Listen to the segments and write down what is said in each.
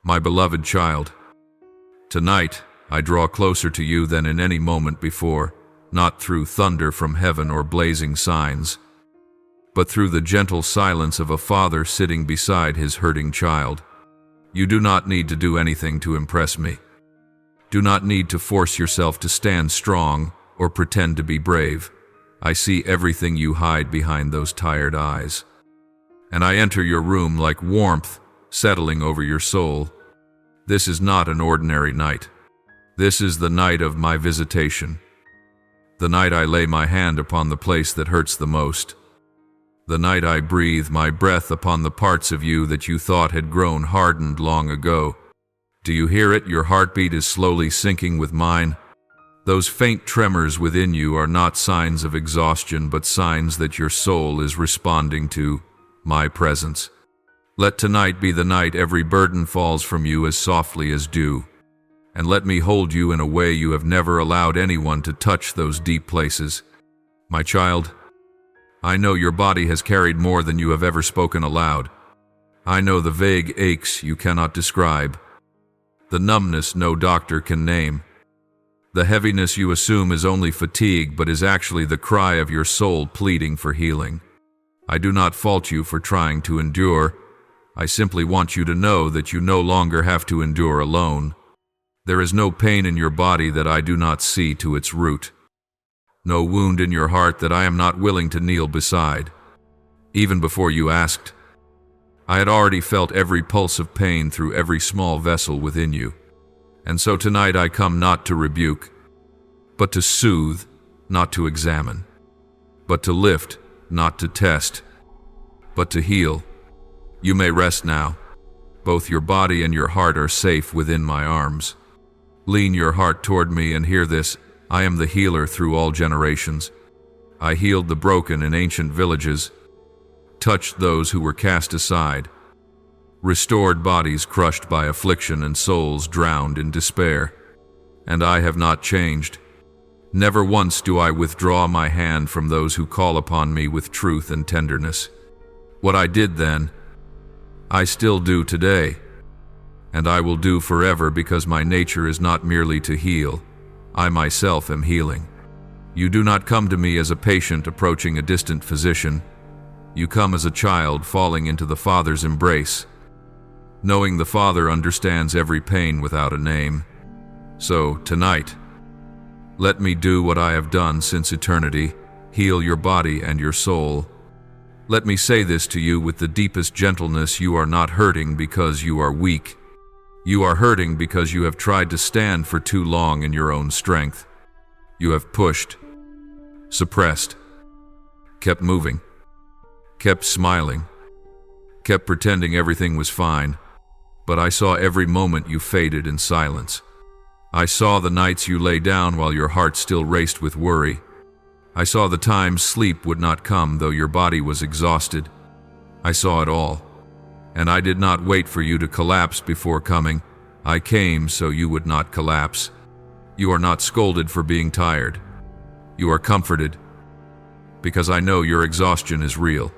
My beloved child, tonight I draw closer to you than in any moment before, not through thunder from heaven or blazing signs, but through the gentle silence of a father sitting beside his hurting child. You do not need to do anything to impress me. Do not need to force yourself to stand strong or pretend to be brave. I see everything you hide behind those tired eyes. And I enter your room like warmth settling over your soul. This is not an ordinary night. This is the night of my visitation. The night I lay my hand upon the place that hurts the most. The night I breathe my breath upon the parts of you that you thought had grown hardened long ago. Do you hear it? Your heartbeat is slowly sinking with mine. Those faint tremors within you are not signs of exhaustion, but signs that your soul is responding to my presence. Let tonight be the night every burden falls from you as softly as dew. And let me hold you in a way you have never allowed anyone to touch those deep places. My child, I know your body has carried more than you have ever spoken aloud. I know the vague aches you cannot describe, the numbness no doctor can name. The heaviness you assume is only fatigue, but is actually the cry of your soul pleading for healing. I do not fault you for trying to endure. I simply want you to know that you no longer have to endure alone. There is no pain in your body that I do not see to its root. No wound in your heart that I am not willing to kneel beside. Even before you asked, I had already felt every pulse of pain through every small vessel within you. And so tonight I come not to rebuke, but to soothe, not to examine, but to lift, not to test, but to heal. You may rest now. Both your body and your heart are safe within my arms. Lean your heart toward me and hear this. I am the healer through all generations. I healed the broken in ancient villages, touched those who were cast aside, restored bodies crushed by affliction and souls drowned in despair. And I have not changed. Never once do I withdraw my hand from those who call upon me with truth and tenderness. What I did then, I still do today, and I will do forever, because my nature is not merely to heal. I myself am healing. You do not come to me as a patient approaching a distant physician. You come as a child falling into the Father's embrace, knowing the Father understands every pain without a name. So, tonight, let me do what I have done since eternity, heal your body and your soul. Let me say this to you with the deepest gentleness: you are not hurting because you are weak. You are hurting because you have tried to stand for too long in your own strength. You have pushed, suppressed, kept moving, kept smiling, kept pretending everything was fine. But I saw every moment you faded in silence. I saw the nights you lay down while your heart still raced with worry. I saw the times sleep would not come though your body was exhausted. I saw it all. And I did not wait for you to collapse before coming. I came so you would not collapse. You are not scolded for being tired. You are comforted, because I know your exhaustion is real.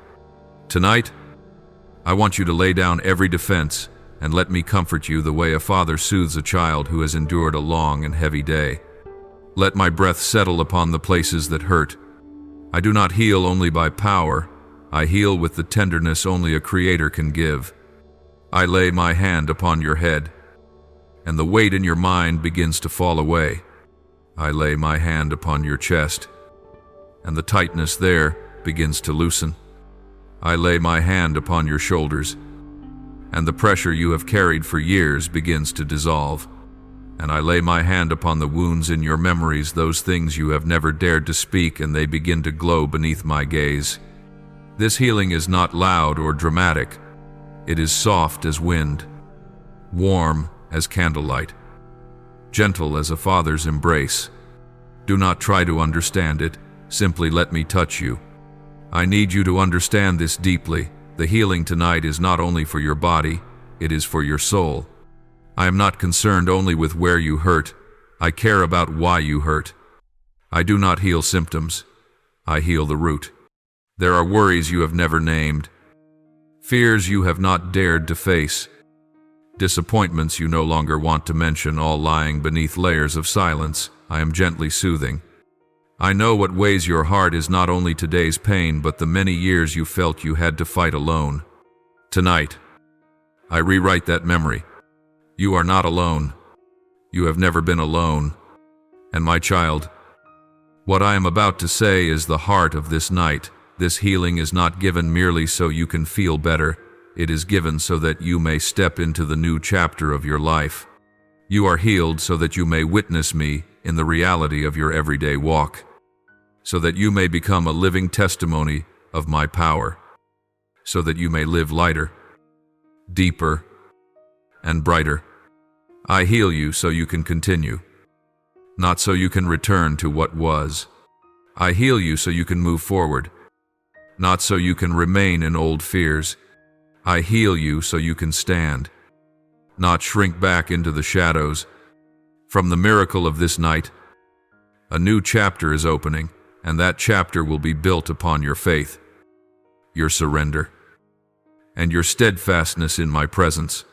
Tonight, I want you to lay down every defense and let me comfort you the way a father soothes a child who has endured a long and heavy day. Let my breath settle upon the places that hurt. I do not heal only by power. I heal with the tenderness only a creator can give. I lay my hand upon your head, and the weight in your mind begins to fall away. I lay my hand upon your chest, and the tightness there begins to loosen. I lay my hand upon your shoulders, and the pressure you have carried for years begins to dissolve. And I lay my hand upon the wounds in your memories, those things you have never dared to speak, and they begin to glow beneath my gaze. This healing is not loud or dramatic. It is soft as wind, warm as candlelight, gentle as a father's embrace. Do not try to understand it. Simply let me touch you. I need you to understand this deeply. The healing tonight is not only for your body, it is for your soul. I am not concerned only with where you hurt. I care about why you hurt. I do not heal symptoms. I heal the root. There are worries you have never named, fears you have not dared to face, Disappointments you no longer want to mention, all lying beneath layers of silence, I am gently soothing. I know what weighs your heart is not only today's pain, but the many years you felt you had to fight alone. Tonight, I rewrite that memory. You are not alone. You have never been alone. And my child, what I am about to say is the heart of this night. This healing is not given merely so you can feel better. It is given so that you may step into the new chapter of your life. You are healed so that you may witness me in the reality of your everyday walk, so that you may become a living testimony of my power, so that you may live lighter, deeper, and brighter. I heal you so you can continue, not so you can return to what was. I heal you so you can move forward, not so you can remain in old fears. I heal you so you can stand, not shrink back into the shadows. From the miracle of this night, a new chapter is opening, and that chapter will be built upon your faith, your surrender, and your steadfastness in my presence.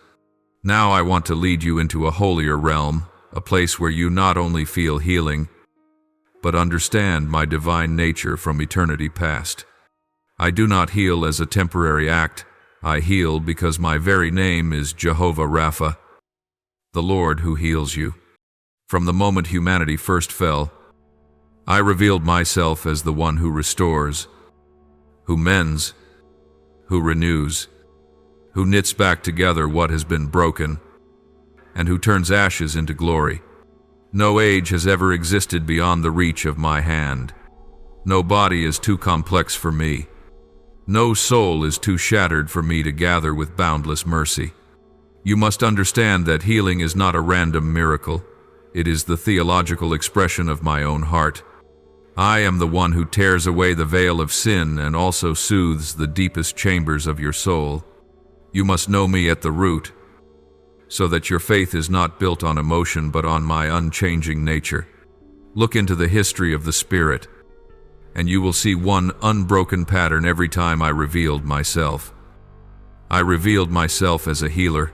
Now I want to lead you into a holier realm, a place where you not only feel healing, but understand my divine nature from eternity past. I do not heal as a temporary act. I heal because my very name is Jehovah Rapha, the Lord who heals you. From the moment humanity first fell, I revealed myself as the one who restores, who mends, who renews, who knits back together what has been broken, and who turns ashes into glory. No age has ever existed beyond the reach of my hand. No body is too complex for me. No soul is too shattered for me to gather with boundless mercy. You must understand that healing is not a random miracle. It is the theological expression of my own heart. I am the one who tears away the veil of sin and also soothes the deepest chambers of your soul. You must know me at the root, so that your faith is not built on emotion but on my unchanging nature. Look into the history of the Spirit, and you will see one unbroken pattern every time I revealed myself. I revealed myself as a healer.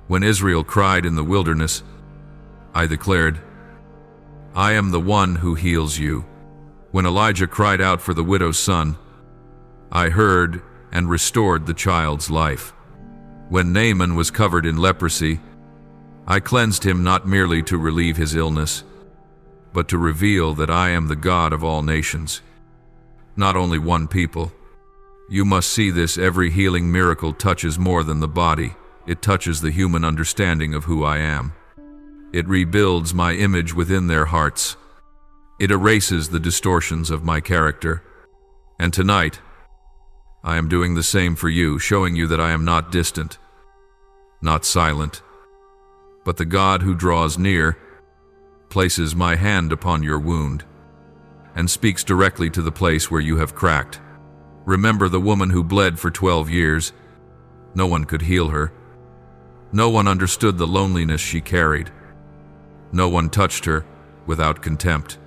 When Israel cried in the wilderness, I declared, I am the one who heals you. When Elijah cried out for the widow's son, I heard and restored the child's life. When Naaman was covered in leprosy, I cleansed him not merely to relieve his illness, but to reveal that I am the God of all nations, not only one people. You must see this: every healing miracle touches more than the body. It touches the human understanding of who I am. It rebuilds my image within their hearts. It erases the distortions of my character. And tonight, I am doing the same for you, showing you that I am not distant, not silent, but the God who draws near, places my hand upon your wound, and speaks directly to the place where you have cracked. Remember the woman who bled for 12 years. No one could heal her. No one understood the loneliness she carried. No one touched her without contempt.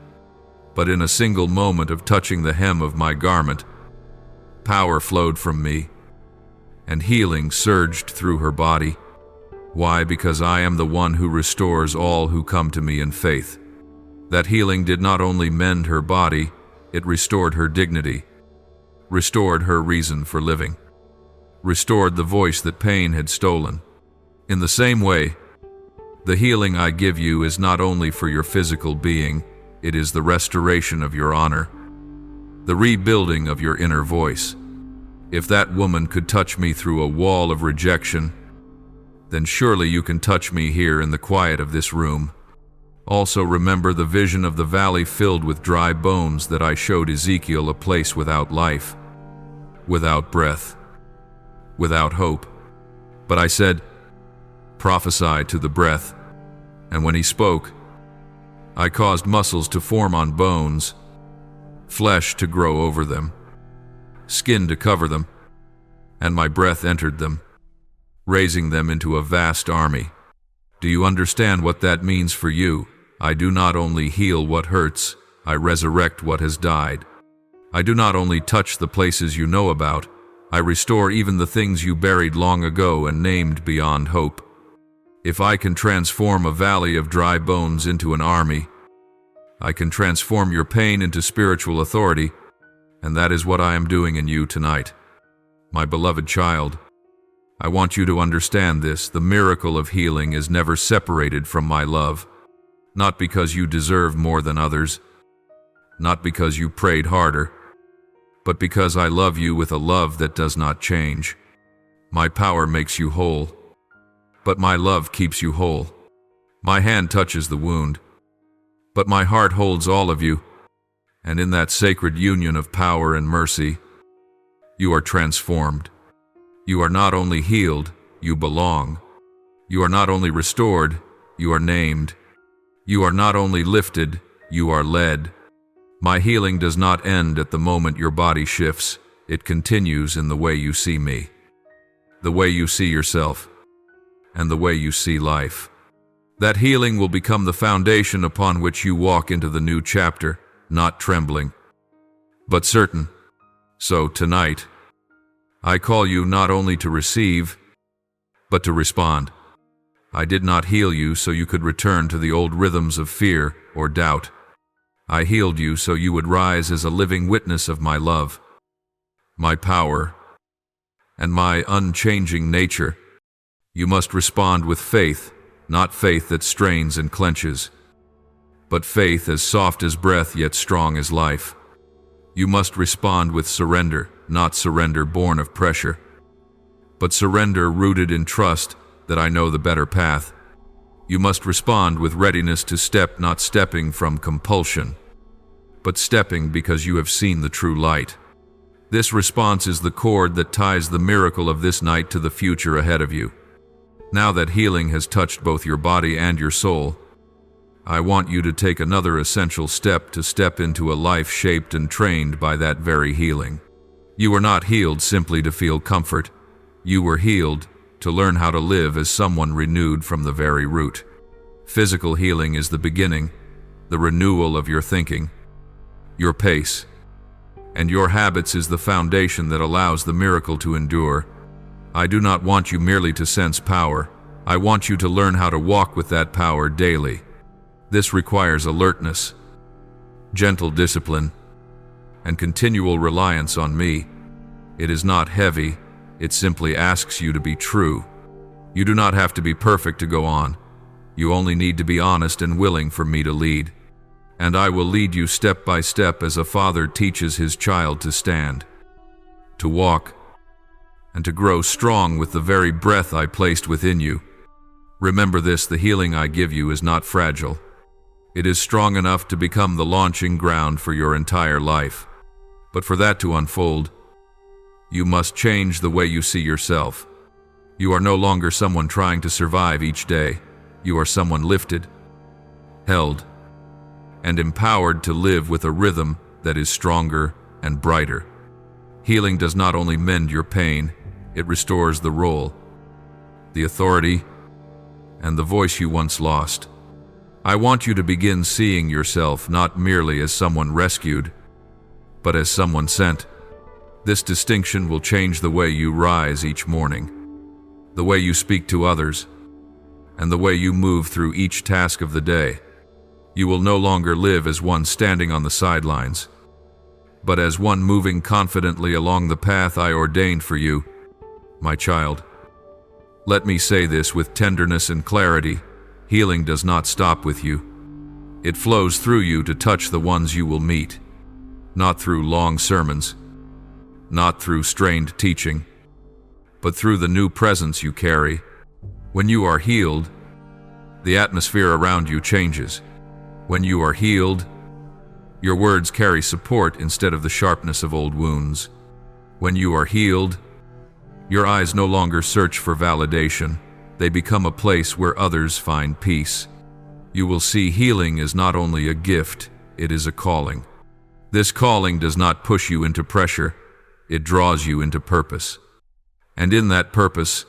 But in a single moment of touching the hem of my garment, power flowed from me, and healing surged through her body. Why? Because I am the one who restores all who come to me in faith. That healing did not only mend her body, it restored her dignity, restored her reason for living, restored the voice that pain had stolen. In the same way, the healing I give you is not only for your physical being, it is the restoration of your honor, the rebuilding of your inner voice. If that woman could touch me through a wall of rejection, then surely you can touch me here in the quiet of this room. Also remember the vision of the valley filled with dry bones that I showed Ezekiel, a place without life, without breath, without hope. But I said, prophesy to the breath. And when he spoke, I caused muscles to form on bones, flesh to grow over them, skin to cover them, and my breath entered them, raising them into a vast army. Do you understand what that means for you? I do not only heal what hurts, I resurrect what has died. I do not only touch the places you know about, I restore even the things you buried long ago and named beyond hope. If I can transform a valley of dry bones into an army, I can transform your pain into spiritual authority, and that is what I am doing in you tonight. My beloved child, I want you to understand this. The miracle of healing is never separated from my love, not because you deserve more than others, not because you prayed harder, but because I love you with a love that does not change. My power makes you whole, but my love keeps you whole. My hand touches the wound, but my heart holds all of you, and in that sacred union of power and mercy, you are transformed. You are not only healed, you belong. You are not only restored, you are named. You are not only lifted, you are led. My healing does not end at the moment your body shifts. It continues in the way you see me, the way you see yourself, and the way you see life. That healing will become the foundation upon which you walk into the new chapter, not trembling, but certain. So tonight, I call you not only to receive, but to respond. I did not heal you so you could return to the old rhythms of fear or doubt. I healed you so you would rise as a living witness of my love, my power, and my unchanging nature. You must respond with faith, not faith that strains and clenches, but faith as soft as breath yet strong as life. You must respond with surrender, not surrender born of pressure, but surrender rooted in trust that I know the better path. You must respond with readiness to step, not stepping from compulsion, but stepping because you have seen the true light. This response is the cord that ties the miracle of this night to the future ahead of you. Now that healing has touched both your body and your soul, I want you to take another essential step to step into a life shaped and trained by that very healing. You were not healed simply to feel comfort. You were healed to learn how to live as someone renewed from the very root. Physical healing is the beginning, the renewal of your thinking, your pace, and your habits is the foundation that allows the miracle to endure. I do not want you merely to sense power. I want you to learn how to walk with that power daily. This requires alertness, gentle discipline, and continual reliance on me. It is not heavy. It simply asks you to be true. You do not have to be perfect to go on. You only need to be honest and willing for me to lead. And I will lead you step by step as a father teaches his child to stand, to walk, and to grow strong with the very breath I placed within you. Remember this: the healing I give you is not fragile. It is strong enough to become the launching ground for your entire life. But for that to unfold, you must change the way you see yourself. You are no longer someone trying to survive each day. You are someone lifted, held, and empowered to live with a rhythm that is stronger and brighter. Healing does not only mend your pain, it restores the role, the authority, and the voice you once lost. I want you to begin seeing yourself not merely as someone rescued, but as someone sent. This distinction will change the way you rise each morning, the way you speak to others, and the way you move through each task of the day. You will no longer live as one standing on the sidelines, but as one moving confidently along the path I ordained for you, my child. Let me say this with tenderness and clarity: healing does not stop with you. It flows through you to touch the ones you will meet, not through long sermons, not through strained teaching, but through the new presence you carry. When you are healed, the atmosphere around you changes. When you are healed, your words carry support instead of the sharpness of old wounds. When you are healed, your eyes no longer search for validation. They become a place where others find peace. You will see healing is not only a gift, it is a calling. This calling does not push you into pressure. It draws you into purpose. And in that purpose,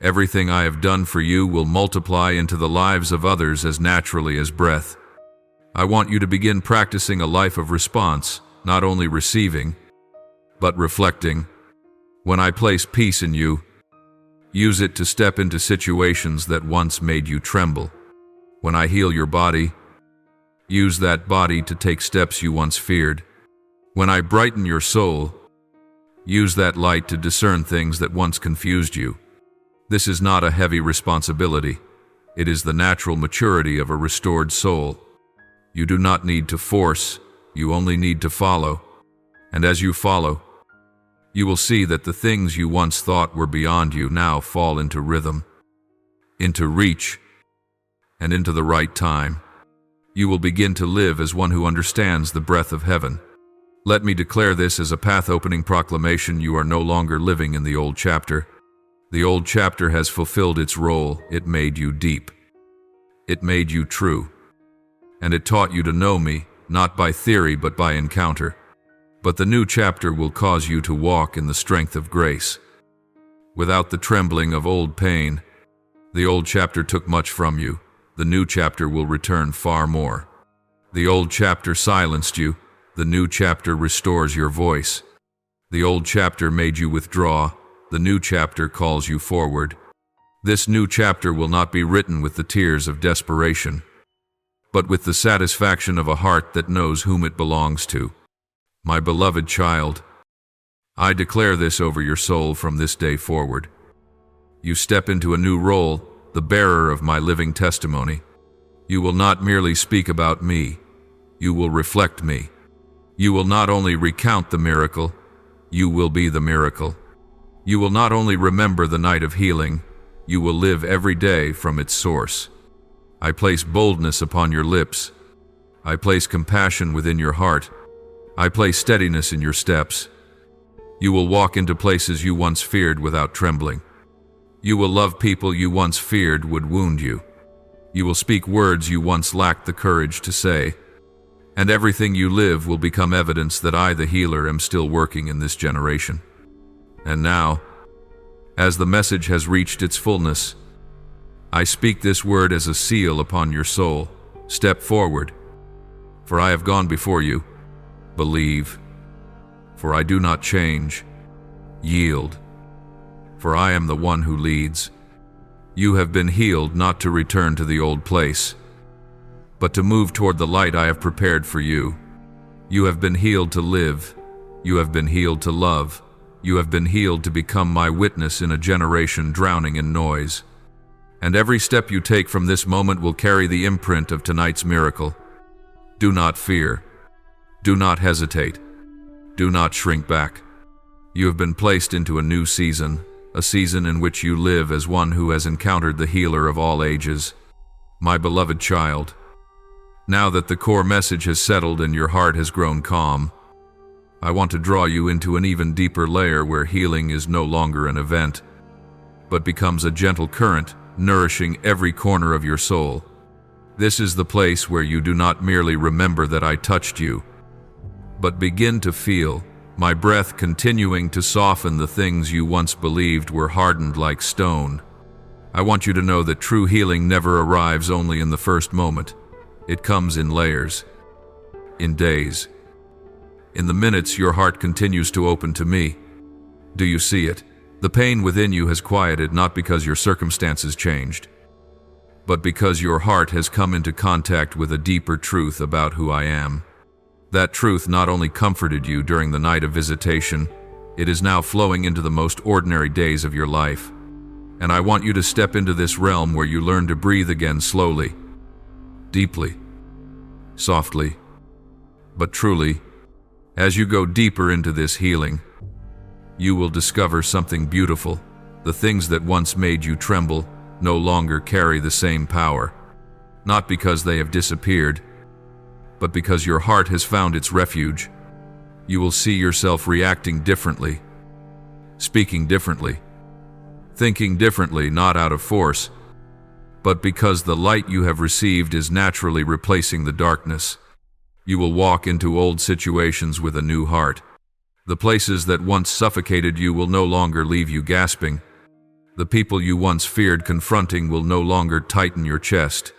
everything I have done for you will multiply into the lives of others as naturally as breath. I want you to begin practicing a life of response, not only receiving, but reflecting. When I place peace in you, Use it to step into situations that once made you tremble. When I heal your body, use that body to take steps you once feared. When I brighten your soul, use that light to discern things that once confused you. This is not a heavy responsibility. It is the natural maturity of a restored soul. You do not need to force, you only need to follow. And as you follow, you will see that the things you once thought were beyond you now fall into rhythm, into reach, and into the right time. You will begin to live as one who understands the breath of heaven. Let me declare this as a path-opening proclamation. You are no longer living in the old chapter. The old chapter has fulfilled its role. It made you deep. It made you true. And it taught you to know me, not by theory but by encounter. But the new chapter will cause you to walk in the strength of grace. Without the trembling of old pain, the old chapter took much from you. The new chapter will return far more. The old chapter silenced you. The new chapter restores your voice. The old chapter made you withdraw. The new chapter calls you forward. This new chapter will not be written with the tears of desperation, but with the satisfaction of a heart that knows whom it belongs to. My beloved child, I declare this over your soul from this day forward. You step into a new role, the bearer of my living testimony. You will not merely speak about me, you will reflect me. You will not only recount the miracle, you will be the miracle. You will not only remember the night of healing, you will live every day from its source. I place boldness upon your lips. I place compassion within your heart. I place steadiness in your steps. You will walk into places you once feared without trembling. You will love people you once feared would wound you. You will speak words you once lacked the courage to say. And everything you live will become evidence that I, the healer, am still working in this generation. And now, as the message has reached its fullness, I speak this word as a seal upon your soul. Step forward, for I have gone before you. Believe, for I do not change. Yield, for I am the one who leads. You have been healed not to return to the old place, but to move toward the light I have prepared for you. You have been healed to live. You have been healed to love. You have been healed to become my witness in a generation drowning in noise. And every step you take from this moment will carry the imprint of tonight's miracle. Do not fear. Do not hesitate. Do not shrink back. You have been placed into a new season, a season in which you live as one who has encountered the healer of all ages. My beloved child, now that the core message has settled and your heart has grown calm, I want to draw you into an even deeper layer where healing is no longer an event, but becomes a gentle current, nourishing every corner of your soul. This is the place where you do not merely remember that I touched you, but begin to feel my breath continuing to soften the things you once believed were hardened like stone. I want you to know that true healing never arrives only in the first moment. It comes in layers, in days, in the minutes your heart continues to open to me. Do you see it? The pain within you has quieted not because your circumstances changed, but because your heart has come into contact with a deeper truth about who I am. That truth not only comforted you during the night of visitation, it is now flowing into the most ordinary days of your life. And I want you to step into this realm where you learn to breathe again slowly, deeply, softly, but truly. As you go deeper into this healing, you will discover something beautiful. The things that once made you tremble no longer carry the same power, not because they have disappeared, but because your heart has found its refuge. You will see yourself reacting differently, speaking differently, thinking differently, not out of force, but because the light you have received is naturally replacing the darkness. You will walk into old situations with a new heart. The places that once suffocated you will no longer leave you gasping. The people you once feared confronting will no longer tighten your chest.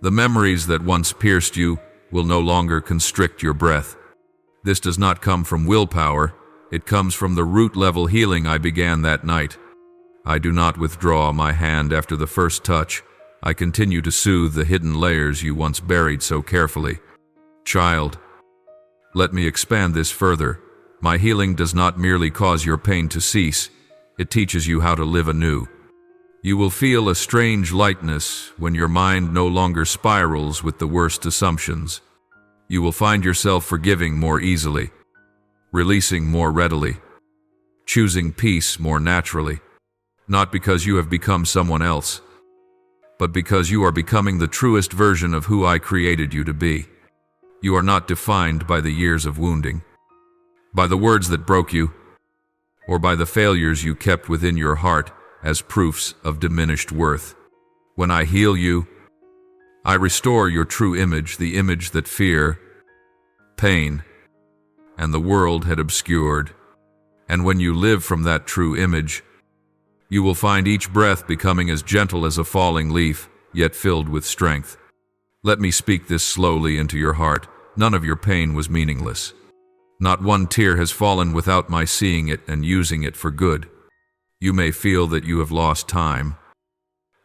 The memories that once pierced you will no longer constrict your breath. This does not come from willpower, it comes from the root-level healing I began that night. I do not withdraw my hand after the first touch. I continue to soothe the hidden layers you once buried so carefully. Child, let me expand this further. My healing does not merely cause your pain to cease, it teaches you how to live anew. You will feel a strange lightness when your mind no longer spirals with the worst assumptions. You will find yourself forgiving more easily, releasing more readily, choosing peace more naturally, not because you have become someone else, but because you are becoming the truest version of who I created you to be. You are not defined by the years of wounding, by the words that broke you, or by the failures you kept within your heart as proofs of diminished worth. When I heal you, I restore your true image, the image that fear, pain, and the world had obscured. And when you live from that true image, you will find each breath becoming as gentle as a falling leaf, yet filled with strength. Let me speak this slowly into your heart. None of your pain was meaningless. Not one tear has fallen without my seeing it and using it for good. You may feel that you have lost time,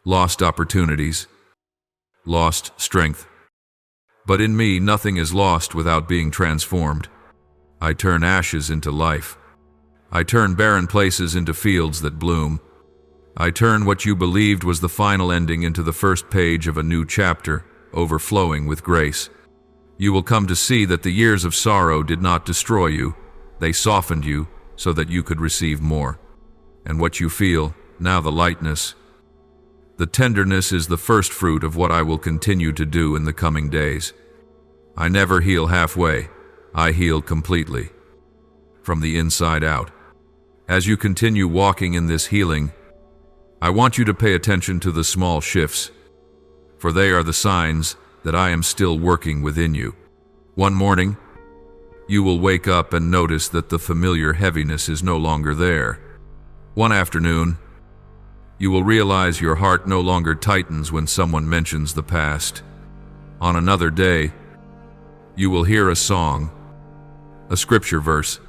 lost opportunities, lost strength. But in me, nothing is lost without being transformed. I turn ashes into life. I turn barren places into fields that bloom. I turn what you believed was the final ending into the first page of a new chapter, overflowing with grace. You will come to see that the years of sorrow did not destroy you. They softened you so that you could receive more. And what you feel, now the lightness, the tenderness is the first fruit of what I will continue to do in the coming days. I never heal halfway. I heal completely, from the inside out. As you continue walking in this healing, I want you to pay attention to the small shifts, for they are the signs that I am still working within you. One morning, you will wake up and notice that the familiar heaviness is no longer there. One afternoon, you will realize your heart no longer tightens when someone mentions the past. On another day, you will hear a song, a scripture verse,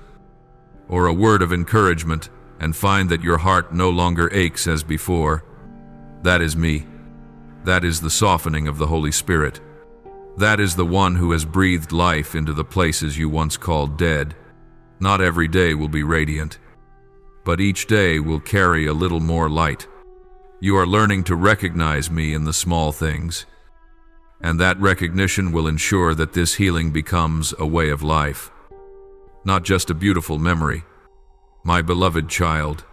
or a word of encouragement, and find that your heart no longer aches as before. That is me. That is the softening of the Holy Spirit. That is the one who has breathed life into the places you once called dead. Not every day will be radiant, but each day will carry a little more light. You are learning to recognize me in the small things, and that recognition will ensure that this healing becomes a way of life, not just a beautiful memory. My beloved child,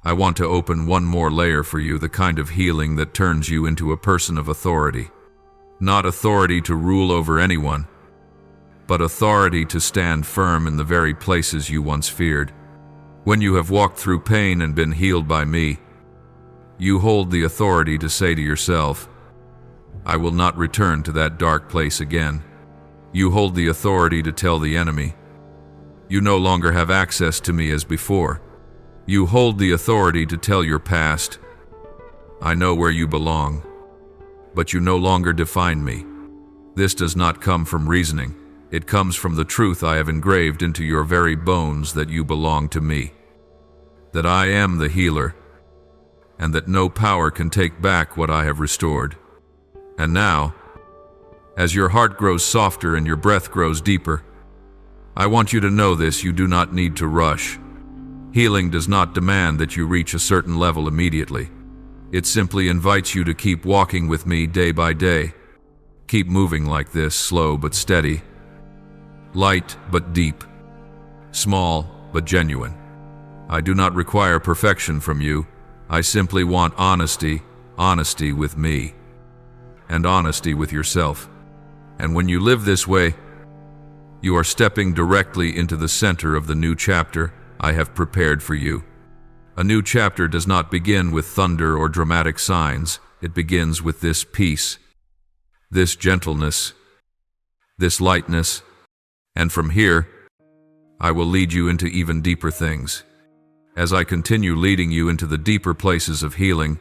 I want to open one more layer for you, the kind of healing that turns you into a person of authority. Not authority to rule over anyone, but authority to stand firm in the very places you once feared. When you have walked through pain and been healed by me, you hold the authority to say to yourself, I will not return to that dark place again. You hold the authority to tell the enemy, you no longer have access to me as before. You hold the authority to tell your past, I know where you belong, but you no longer define me. This does not come from reasoning. It comes from the truth I have engraved into your very bones, that you belong to me, that I am the healer, and that no power can take back what I have restored. And now, as your heart grows softer and your breath grows deeper, I want you to know this: you do not need to rush. Healing does not demand that you reach a certain level immediately. It simply invites you to keep walking with me day by day. Keep moving like this, slow but steady, light but deep, small but genuine. I do not require perfection from you. I simply want honesty, honesty with me, and honesty with yourself. And when you live this way, you are stepping directly into the center of the new chapter I have prepared for you. A new chapter does not begin with thunder or dramatic signs. It begins with this peace, this gentleness, this lightness, and from here, I will lead you into even deeper things. As I continue leading you into the deeper places of healing,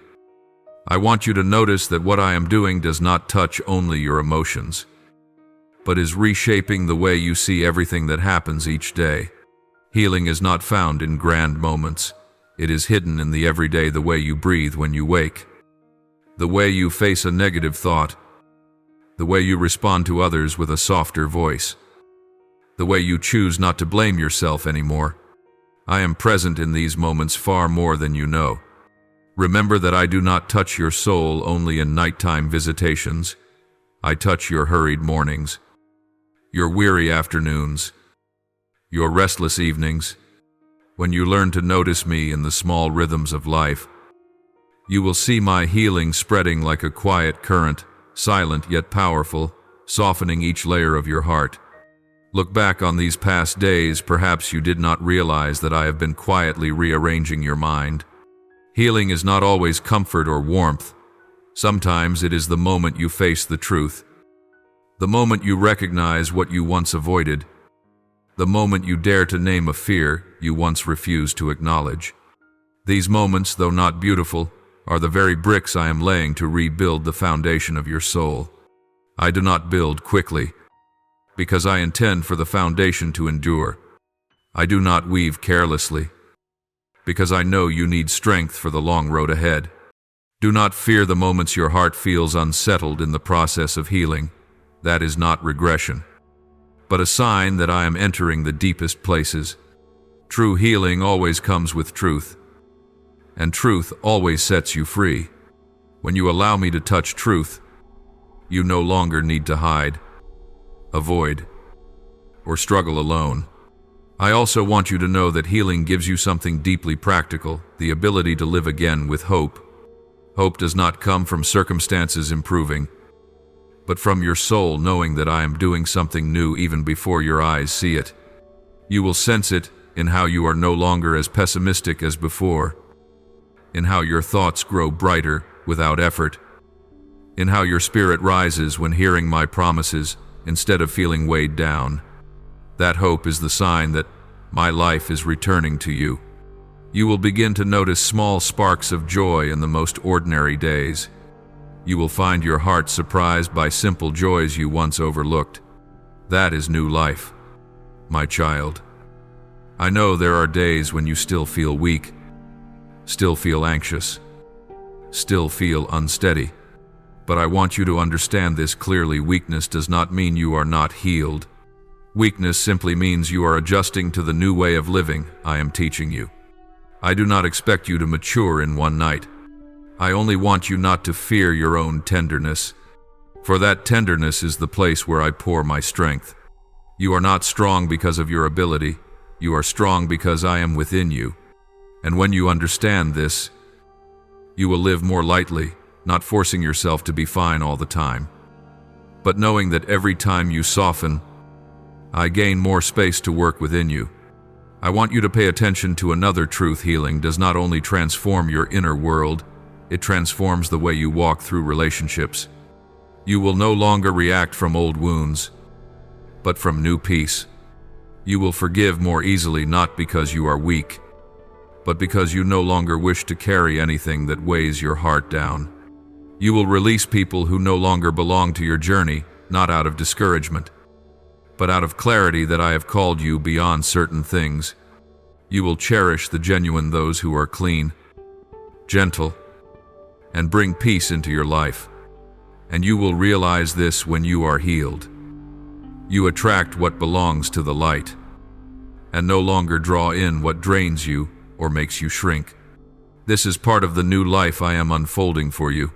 I want you to notice that what I am doing does not touch only your emotions, but is reshaping the way you see everything that happens each day. Healing is not found in grand moments. It is hidden in the everyday, the way you breathe when you wake, the way you face a negative thought, the way you respond to others with a softer voice, the way you choose not to blame yourself anymore. I am present in these moments far more than you know. Remember that I do not touch your soul only in nighttime visitations. I touch your hurried mornings, your weary afternoons, your restless evenings. When you learn to notice me in the small rhythms of life, you will see my healing spreading like a quiet current, silent yet powerful, softening each layer of your heart. Look back on these past days. Perhaps you did not realize that I have been quietly rearranging your mind. Healing is not always comfort or warmth. Sometimes it is the moment you face the truth, the moment you recognize what you once avoided, the moment you dare to name a fear you once refused to acknowledge. These moments, though not beautiful, are the very bricks I am laying to rebuild the foundation of your soul. I do not build quickly, because I intend for the foundation to endure. I do not weave carelessly, because I know you need strength for the long road ahead. Do not fear the moments your heart feels unsettled in the process of healing. That is not regression, but a sign that I am entering the deepest places. True healing always comes with truth, and truth always sets you free. When you allow me to touch truth, you no longer need to hide, avoid, or struggle alone. I also want you to know that healing gives you something deeply practical, the ability to live again with hope. Hope does not come from circumstances improving, but from your soul knowing that I am doing something new even before your eyes see it. You will sense it in how you are no longer as pessimistic as before, in how your thoughts grow brighter without effort, in how your spirit rises when hearing my promises instead of feeling weighed down. That hope is the sign that my life is returning to you. You will begin to notice small sparks of joy in the most ordinary days. You will find your heart surprised by simple joys you once overlooked. That is new life, my child. I know there are days when you still feel weak, still feel anxious, still feel unsteady. But I want you to understand this clearly. Weakness does not mean you are not healed. Weakness simply means you are adjusting to the new way of living I am teaching you. I do not expect you to mature in one night. I only want you not to fear your own tenderness, for that tenderness is the place where I pour my strength. You are not strong because of your ability. You are strong because I am within you. And when you understand this, you will live more lightly, not forcing yourself to be fine all the time, but knowing that every time you soften, I gain more space to work within you. I want you to pay attention to another truth. Healing does not only transform your inner world, it transforms the way you walk through relationships. You will no longer react from old wounds, but from new peace. You will forgive more easily, not because you are weak, but because you no longer wish to carry anything that weighs your heart down. You will release people who no longer belong to your journey, not out of discouragement, but out of clarity that I have called you beyond certain things. You will cherish the genuine, those who are clean, gentle, and bring peace into your life. And you will realize this when you are healed. You attract what belongs to the light, and no longer draw in what drains you or makes you shrink. This is part of the new life I am unfolding for you.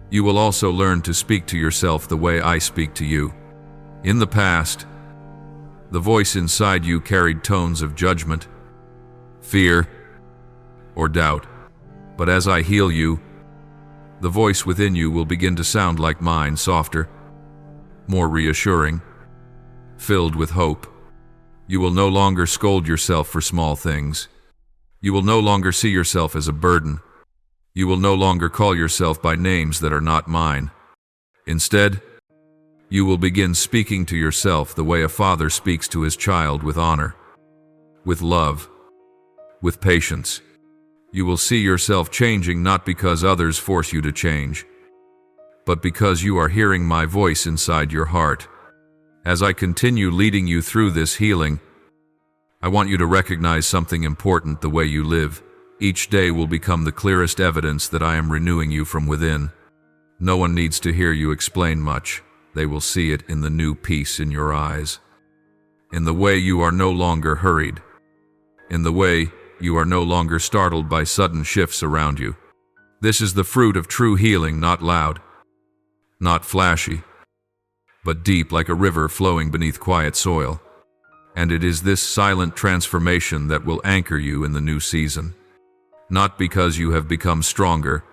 You will also learn to speak to yourself the way I speak to you. In the past, the voice inside you carried tones of judgment, fear, or doubt. But as I heal you, the voice within you will begin to sound like mine, softer, more reassuring, filled with hope. You will no longer scold yourself for small things. You will no longer see yourself as a burden. You will no longer call yourself by names that are not mine. Instead, you will begin speaking to yourself the way a father speaks to his child, with honor, with love, with patience. You will see yourself changing, not because others force you to change, but because you are hearing my voice inside your heart. As I continue leading you through this healing, I want you to recognize something important: the way you live Each day will become the clearest evidence that I am renewing you from within. No one needs to hear you explain much. They will see it in the new peace in your eyes. In the way you are no longer hurried. In the way you are no longer startled by sudden shifts around you. This is the fruit of true healing, not loud, not flashy, but deep like a river flowing beneath quiet soil. And it is this silent transformation that will anchor you in the new season. Not because you have become stronger,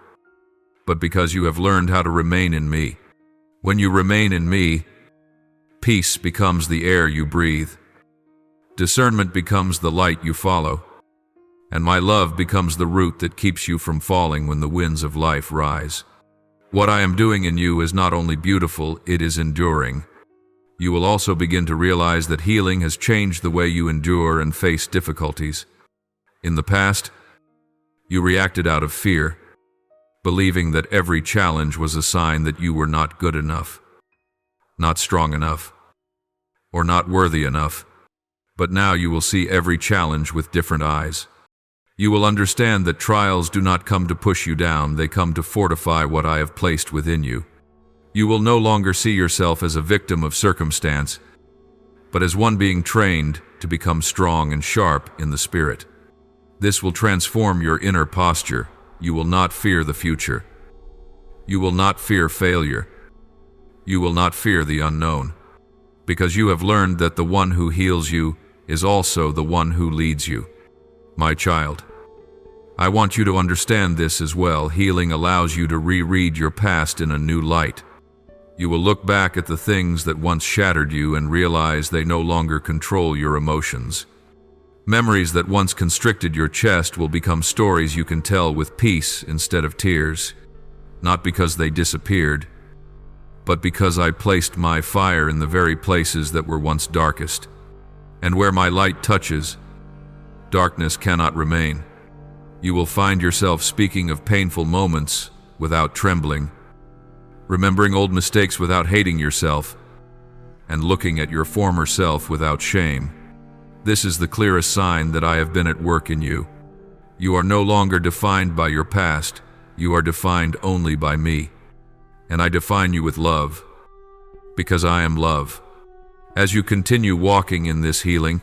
but because you have learned how to remain in me. When you remain in me, peace becomes the air you breathe. Discernment becomes the light you follow. And my love becomes the root that keeps you from falling when the winds of life rise. What I am doing in you is not only beautiful, it is enduring. You will also begin to realize that healing has changed the way you endure and face difficulties. In the past, you reacted out of fear, believing that every challenge was a sign that you were not good enough, not strong enough, or not worthy enough. But now you will see every challenge with different eyes. You will understand that trials do not come to push you down, they come to fortify what I have placed within you. You will no longer see yourself as a victim of circumstance, but as one being trained to become strong and sharp in the spirit. This will transform your inner posture. You will not fear the future. You will not fear failure. You will not fear the unknown, because you have learned that the one who heals you is also the one who leads you. My child, I want you to understand this as well. Healing allows you to reread your past in a new light. You will look back at the things that once shattered you and realize they no longer control your emotions. Memories that once constricted your chest will become stories you can tell with peace instead of tears, not because they disappeared, but because I placed my fire in the very places that were once darkest. And where my light touches, darkness cannot remain. You will find yourself speaking of painful moments without trembling, remembering old mistakes without hating yourself, and looking at your former self without shame. This is the clearest sign that I have been at work in you. You are no longer defined by your past. You are defined only by me. And I define you with love, because I am love. As you continue walking in this healing,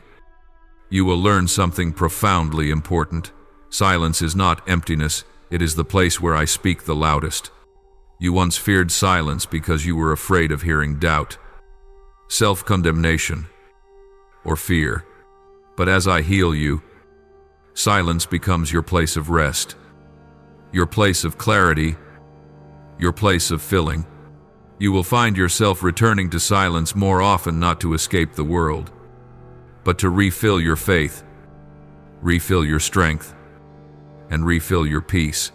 you will learn something profoundly important. Silence is not emptiness, it is the place where I speak the loudest. You once feared silence because you were afraid of hearing doubt, self-condemnation, or fear. But as I heal you, silence becomes your place of rest, your place of clarity, your place of filling. You will find yourself returning to silence more often, not to escape the world, but to refill your faith, refill your strength, and refill your peace.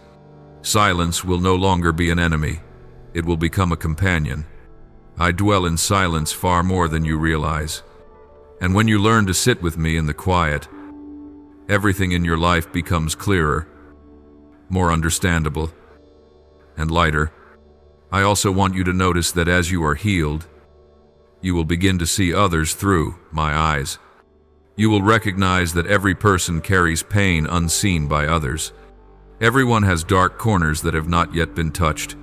Silence will no longer be an enemy. It will become a companion. I dwell in silence far more than you realize. And when you learn to sit with me in the quiet, everything in your life becomes clearer, more understandable, and lighter. I also want you to notice that as you are healed, you will begin to see others through my eyes. You will recognize that every person carries pain unseen by others. Everyone has dark corners that have not yet been touched.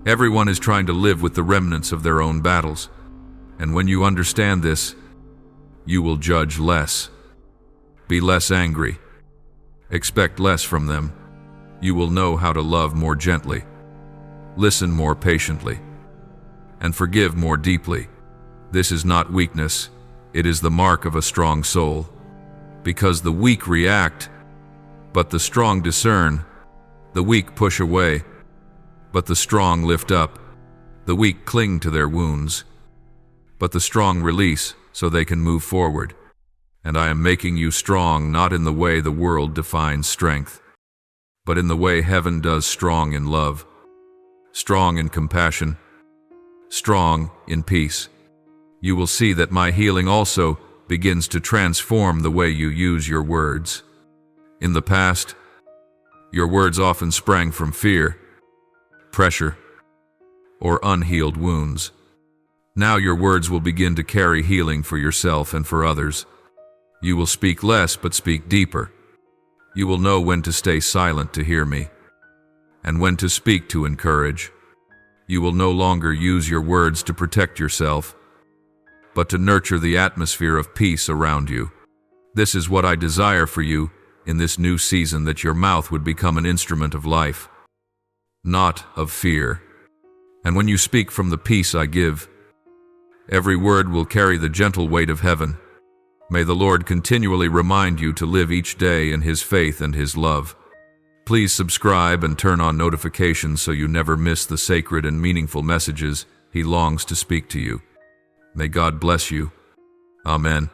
Everyone is trying to live with the remnants of their own battles. And when you understand this, you will judge less. Be less angry. Expect less from them. You will know how to love more gently, listen more patiently, and forgive more deeply. This is not weakness, it is the mark of a strong soul. Because the weak react, but the strong discern. The weak push away, but the strong lift up. The weak cling to their wounds, but the strong release so they can move forward. And I am making you strong, not in the way the world defines strength, but in the way heaven does strong in love, strong in compassion, strong in peace. You will see that my healing also begins to transform the way you use your words. In the past, your words often sprang from fear, pressure, or unhealed wounds. Now your words will begin to carry healing for yourself and for others. You will speak less but speak deeper. You will know when to stay silent to hear me, and when to speak to encourage. You will no longer use your words to protect yourself, but to nurture the atmosphere of peace around you. This is what I desire for you in this new season, that your mouth would become an instrument of life, not of fear. And when you speak from the peace I give, every word will carry the gentle weight of heaven. May the Lord continually remind you to live each day in His faith and His love. Please subscribe and turn on notifications so you never miss the sacred and meaningful messages He longs to speak to you. May God bless you. Amen.